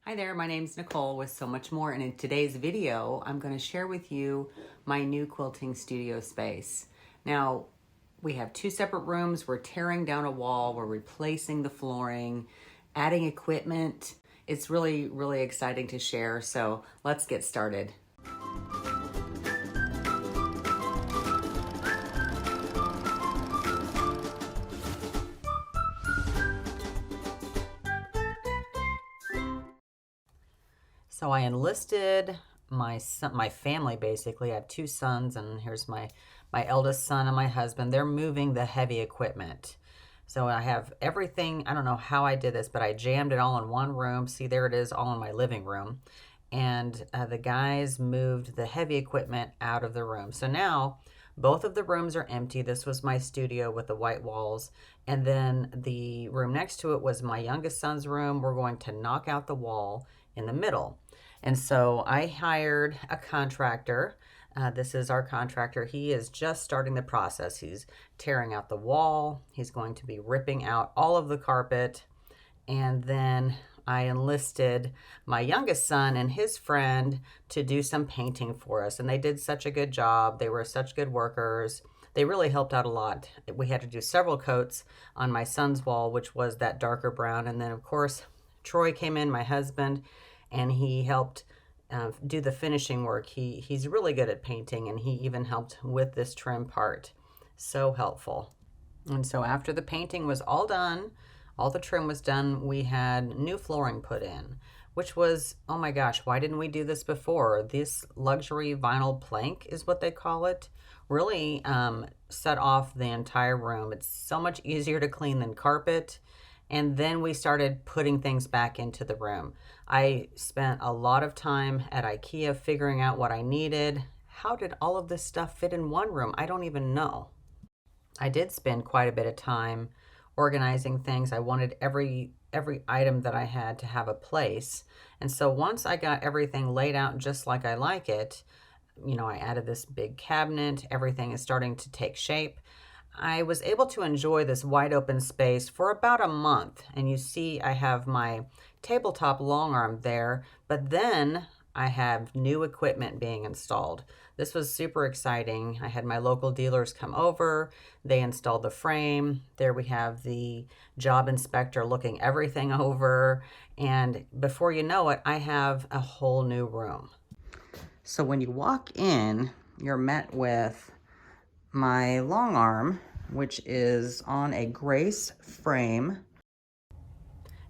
Hi there, my name's Nicole with So Much More, and in today's video, I'm going to share with you my new quilting studio space. Now, we have two separate rooms. We're tearing down a wall, we're replacing the flooring, adding equipment. It's really, really exciting to share, so let's get started. So I enlisted my family basically. I have two sons, and here's my eldest son and my husband. They're moving the heavy equipment. So I have everything. I don't know how I did this, but I jammed it all in one room. See, there it is, all in my living room. And the guys moved the heavy equipment out of the room. So now both of the rooms are empty. This was my studio with the white walls. And then the room next to it was my youngest son's room. We're going to knock out the wall in the middle. And so I hired a contractor. This is our contractor. He is just starting the process. He's tearing out the wall. He's going to be ripping out all of the carpet. And then I enlisted my youngest son and his friend to do some painting for us. And they did such a good job. They were such good workers. They really helped out a lot. We had to do several coats on my son's wall, which was that darker brown. And then, of course, Troy came in, my husband, and he helped do the finishing work. He's really good at painting, and he even helped with this trim part. So helpful. And so after the painting was all done, all the trim was done, we had new flooring put in, which was, oh my gosh, why didn't we do this before? This luxury vinyl plank is what they call it. Really set off the entire room. It's so much easier to clean than carpet. And then we started putting things back into the room. I spent a lot of time at Ikea figuring out what I needed. How did all of this stuff fit in one room? I don't even know. I did spend quite a bit of time organizing things. I wanted every item that I had to have a place. And so once I got everything laid out just like I like it, I added this big cabinet. Everything is starting to take shape. I was able to enjoy this wide open space for about a month. And you see I have my tabletop long arm there, but then I have new equipment being installed. This was super exciting. I had my local dealers come over. They installed the frame. There we have the job inspector looking everything over. And before you know it, I have a whole new room. So when you walk in, you're met with my long arm, which is on a Grace frame.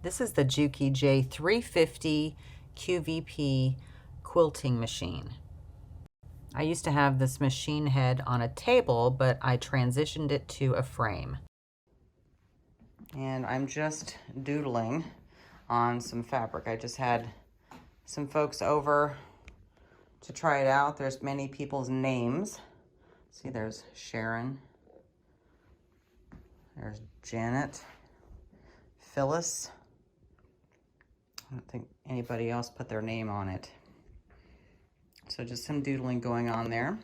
This is the Juki J350 QVP quilting machine. I used to have this machine head on a table, but I transitioned it to a frame. And I'm just doodling on some fabric. I just had some folks over to try it out. There's many people's names. See, there's Sharon, there's Janet, Phyllis. I don't think anybody else put their name on it. So just some doodling going on there.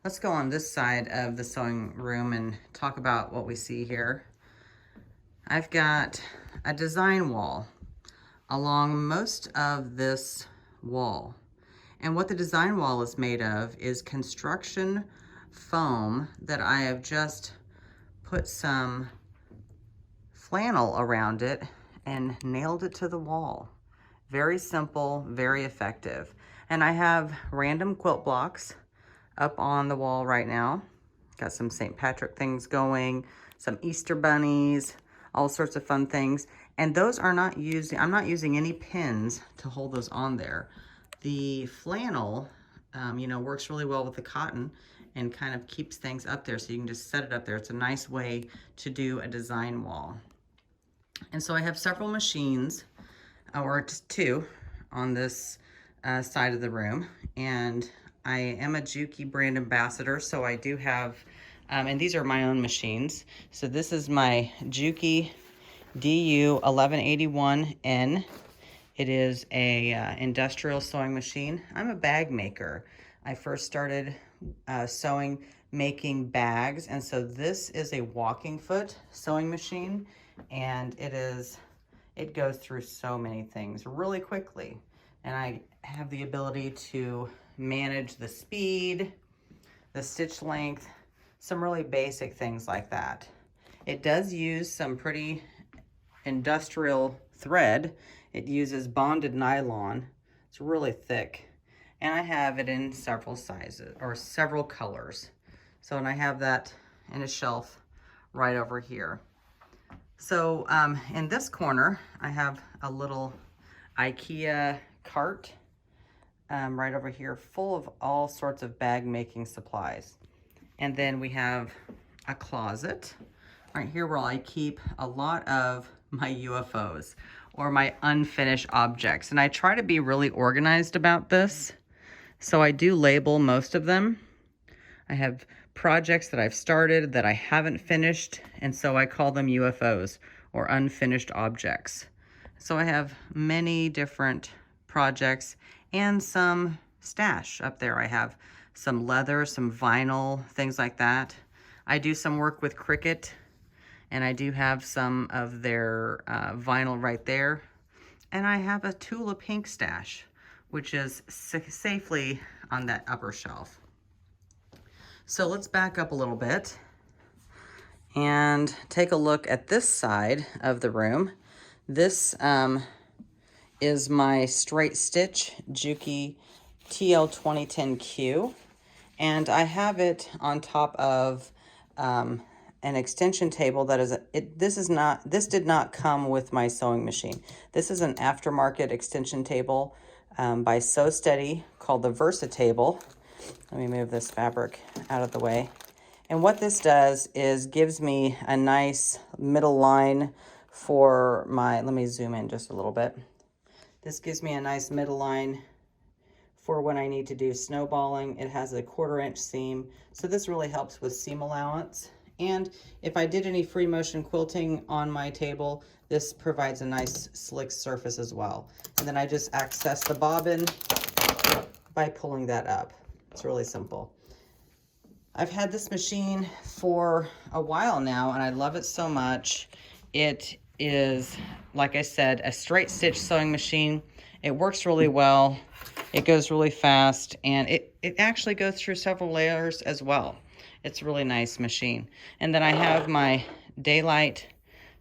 Let's go on this side of the sewing room and talk about what we see here. I've got a design wall along most of this wall. And what the design wall is made of is construction foam that I have just put some flannel around it and nailed it to the wall. Very simple, very effective. And I have random quilt blocks up on the wall right now. Got some St. Patrick things going, some Easter bunnies, all sorts of fun things. And those are not using, I'm not using any pins to hold those on there. The flannel, works really well with the cotton and kind of keeps things up there, so you can just set it up there. It's a nice way to do a design wall. And so I have several machines, or just two, on this side of the room. And I am a Juki brand ambassador, so I do have, and these are my own machines. So this is my Juki DU 1181N. It is a industrial sewing machine. I'm a bag maker. I first started sewing, making bags, and so this is a walking foot sewing machine, and it it goes through so many things really quickly. And I have the ability to manage the speed, the stitch length, some really basic things like that. It does use some pretty industrial thread. It uses bonded nylon. It's really thick. And I have it in several sizes or several colors. So, and I have that in a shelf right over here. So in this corner, I have a little Ikea cart right over here, full of all sorts of bag making supplies. And then we have a closet right here where I keep a lot of my UFOs or my unfinished objects. And I try to be really organized about this. So I do label most of them. I have projects that I've started that I haven't finished, and so I call them UFOs or unfinished objects. So I have many different projects and some stash up there. I have some leather, some vinyl, things like that. I do some work with Cricut, and I do have some of their vinyl right there. And I have a Tula Pink stash, which is safely on that upper shelf. So let's back up a little bit and take a look at this side of the room. This is my straight stitch Juki TL 2010Q, and I have it on top of an extension table that is this did not come with my sewing machine. This is an aftermarket extension table by Sew Steady called the Versatable. Let me move this fabric out of the way. And what this does is gives me a nice middle line for my, let me zoom in just a little bit. This gives me a nice middle line for when I need to do snowballing. It has a 1/4 inch seam, so this really helps with seam allowance. And if I did any free motion quilting on my table, this provides a nice slick surface as well. And then I just access the bobbin by pulling that up. It's really simple. I've had this machine for a while now, and I love it so much. It is, like I said, a straight stitch sewing machine. It works really well. It goes really fast, and it actually goes through several layers as well. It's a really nice machine. And then I have my Daylight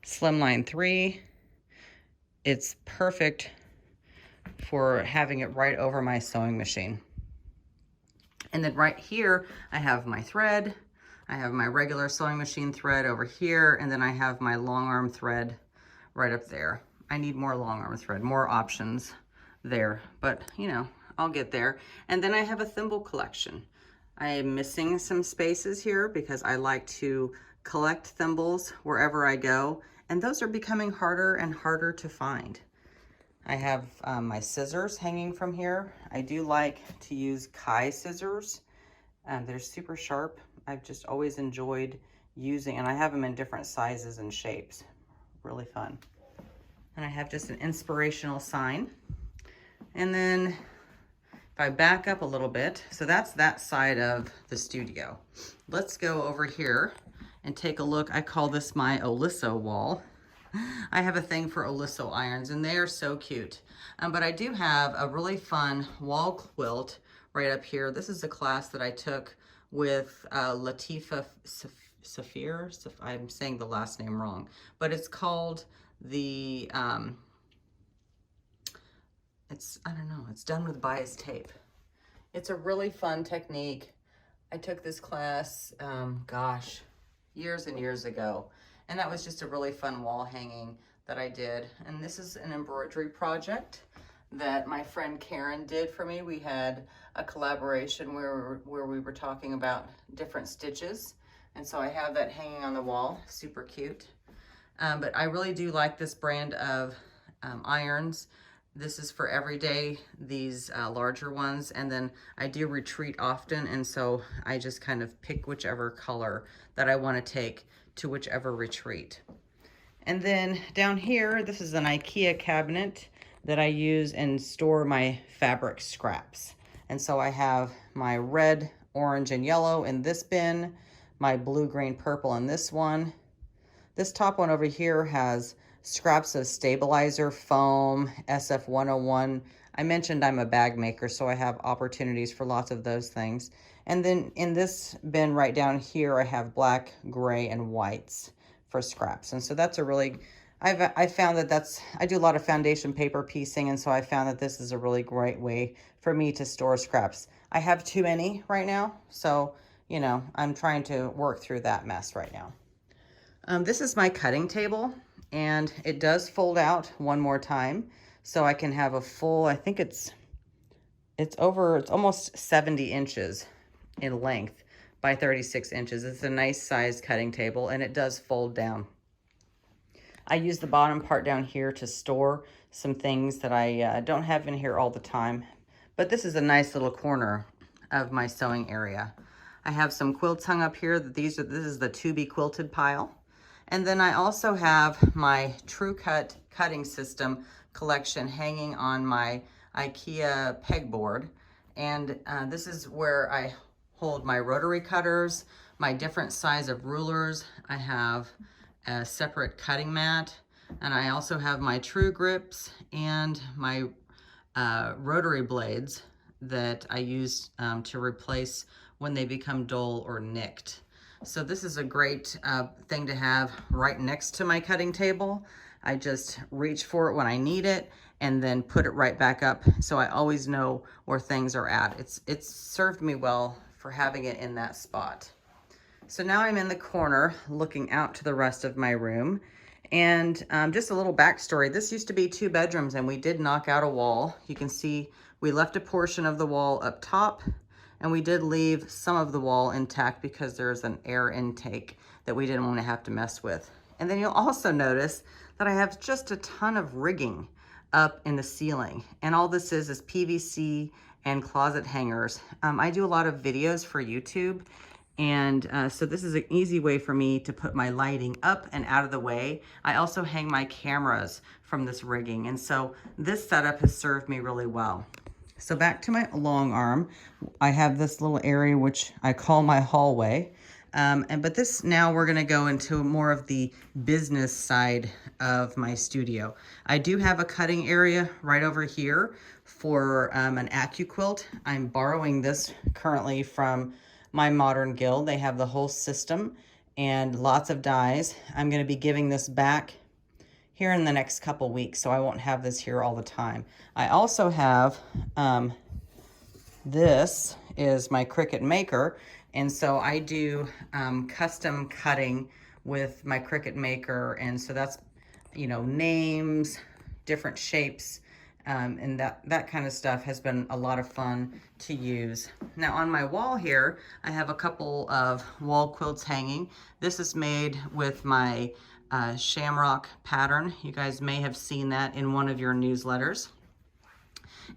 Slimline 3. It's perfect for having it right over my sewing machine. And then right here, I have my thread. I have my regular sewing machine thread over here, and then I have my long arm thread right up there. I need more long arm thread, more options there, but you know, I'll get there. And then I have a thimble collection. I am missing some spaces here because I like to collect thimbles wherever I go, and those are becoming harder and harder to find. I have my scissors hanging from here. I do like to use Kai scissors. They're super sharp. I've just always enjoyed using, and I have them in different sizes and shapes. Really fun. And I have just an inspirational sign. And then if I back up a little bit, so that's that side of the studio. Let's go over here and take a look. I call this my Oliso wall. I have a thing for Oliso irons, and they are so cute. But I do have a really fun wall quilt right up here. This is a class that I took with Latifa Safir. I'm saying the last name wrong, but it's called the, I don't know, it's done with bias tape. It's a really fun technique. I took this class, gosh, years and years ago. And that was just a really fun wall hanging that I did. And this is an embroidery project that my friend Karen did for me. We had a collaboration where we were talking about different stitches. And so I have that hanging on the wall, super cute. But I really do like this brand of irons. This is for every day, these larger ones. And then I do retreat often. And so I just kind of pick whichever color that I want to take to whichever retreat. And then down here, this is an Ikea cabinet that I use and store my fabric scraps. And so I have my red, orange, and yellow in this bin, my blue, green, purple in this one. This top one over here has scraps of stabilizer foam, SF101. I mentioned I'm a bag maker, so I have opportunities for lots of those things. And then in this bin right down here, I have black, gray, and whites for scraps. And so that's a really, I found that I do a lot of foundation paper piecing, and so I found that this is a really great way for me to store scraps. I have too many right now, so, you know, I'm trying to work through that mess right now. This is my cutting table, and it does fold out one more time, so I can have a full, I think it's almost 70 inches in length by 36 inches. It's a nice size cutting table, and it does fold down. I use the bottom part down here to store some things that I don't have in here all the time, but this is a nice little corner of my sewing area. I have some quilts hung up here. This is the to be quilted pile. And then I also have my Truecut cutting system collection hanging on my Ikea pegboard. And this is where I hold my rotary cutters, my different size of rulers. I have a separate cutting mat, and I also have my true grips and my rotary blades that I use to replace when they become dull or nicked. So this is a great thing to have right next to my cutting table. I just reach for it when I need it and then put it right back up, so I always know where things are at. It's served me well for having it in that spot. So now I'm in the corner looking out to the rest of my room. And just a little backstory. This used to be 2 bedrooms, and we did knock out a wall. You can see we left a portion of the wall up top, and we did leave some of the wall intact because there's an air intake that we didn't want to have to mess with. And then you'll also notice that I have just a ton of rigging up in the ceiling. And all this is PVC and closet hangers. I do a lot of videos for YouTube, and so this is an easy way for me to put my lighting up and out of the way. I also hang my cameras from this rigging, and so this setup has served me really well. So back to my long arm, I have this little area which I call my hallway. But this, now we're gonna go into more of the business side of my studio. I do have a cutting area right over here for an AccuQuilt. I'm borrowing this currently from my Modern Guild. They have the whole system and lots of dies. I'm gonna be giving this back here in the next couple weeks, so I won't have this here all the time. I also have, this is my Cricut Maker, and so I do custom cutting with my Cricut Maker, and so that's, you know, names, different shapes, and that kind of stuff has been a lot of fun to use. Now on my wall here, I have a couple of wall quilts hanging. This is made with my shamrock pattern. You guys may have seen that in one of your newsletters.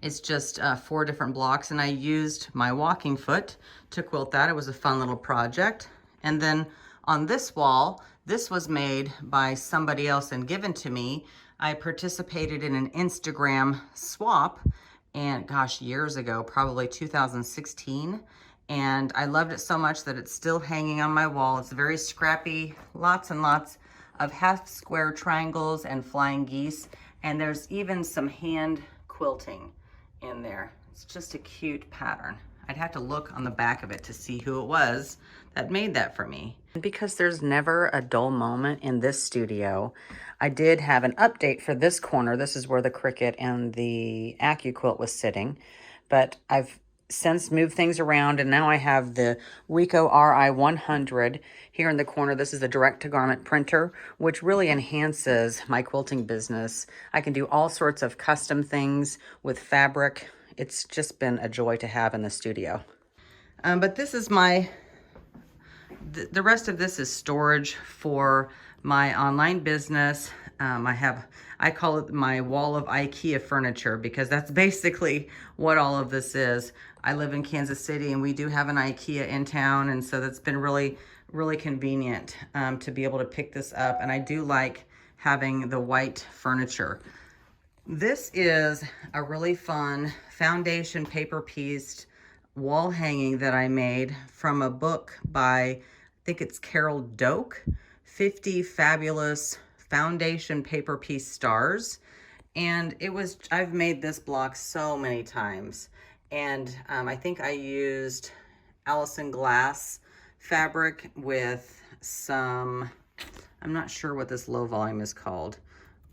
It's just 4 different blocks, and I used my walking foot to quilt that. It was a fun little project. And then on this wall, this was made by somebody else and given to me. I participated in an Instagram swap, and gosh, years ago, probably 2016. And I loved it so much that it's still hanging on my wall. It's very scrappy, lots and lots of half square triangles and flying geese. And there's even some hand quilting in there. It's just a cute pattern. I'd have to look on the back of it to see who it was that made that for me. Because there's never a dull moment in this studio, I did have an update for this corner. This is where the Cricut and the AccuQuilt was sitting, but I've since moved things around, and now I have the Riko RI100 here in the corner. This is a direct-to-garment printer, which really enhances my quilting business. I can do all sorts of custom things with fabric. It's just been a joy to have in the studio. But this is the rest of this is storage for my online business. I call it my wall of Ikea furniture, because that's basically what all of this is. I live in Kansas City, and we do have an Ikea in town, and so that's been really, really convenient to be able to pick this up. And I do like having the white furniture. This is a really fun foundation paper pieced wall hanging that I made from a book by, I think it's Carol Doak, 50 Fabulous foundation paper piece stars. And I've made this block so many times. And I think I used Allison Glass fabric with some, I'm not sure what this low volume is called,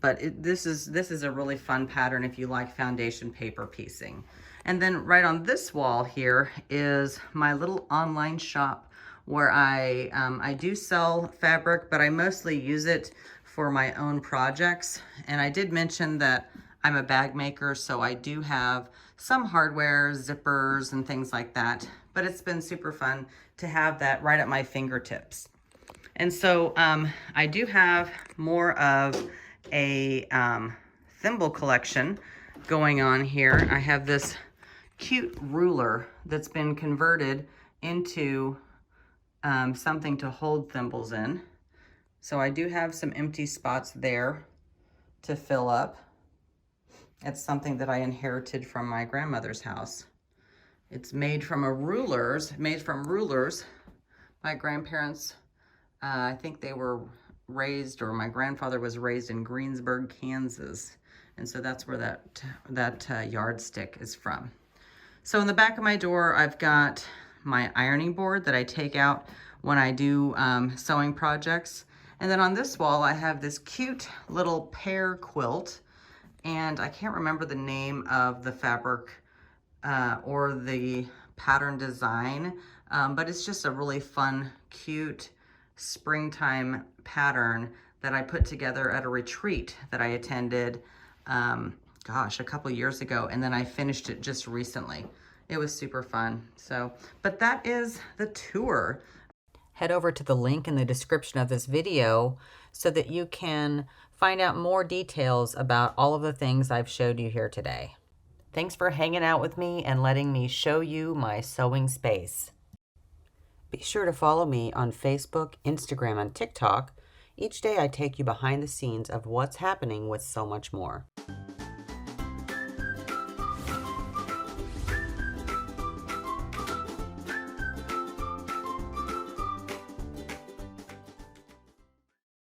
but this is a really fun pattern if you like foundation paper piecing. And then right on this wall here is my little online shop where I do sell fabric, but I mostly use it for my own projects. And I did mention that I'm a bag maker, so I do have some hardware, zippers, and things like that. But it's been super fun to have that right at my fingertips. And so I do have more of a thimble collection going on here. I have this cute ruler that's been converted into something to hold thimbles in. So I do have some empty spots there to fill up. It's something that I inherited from my grandmother's house. It's made from rulers. My grandparents, I think they were raised, or my grandfather was raised in Greensburg, Kansas. And so that's where that yardstick is from. So in the back of my door, I've got my ironing board that I take out when I do sewing projects. And then on this wall, I have this cute little pear quilt. And I can't remember the name of the fabric or the pattern design, but it's just a really fun, cute springtime pattern that I put together at a retreat that I attended, gosh, a couple years ago, and then I finished it just recently. It was super fun. So, but that is the tour. Head over to the link in the description of this video so that you can find out more details about all of the things I've showed you here today. Thanks for hanging out with me and letting me show you my sewing space. Be sure to follow me on Facebook, Instagram, and TikTok. Each day I take you behind the scenes of what's happening with So Much More.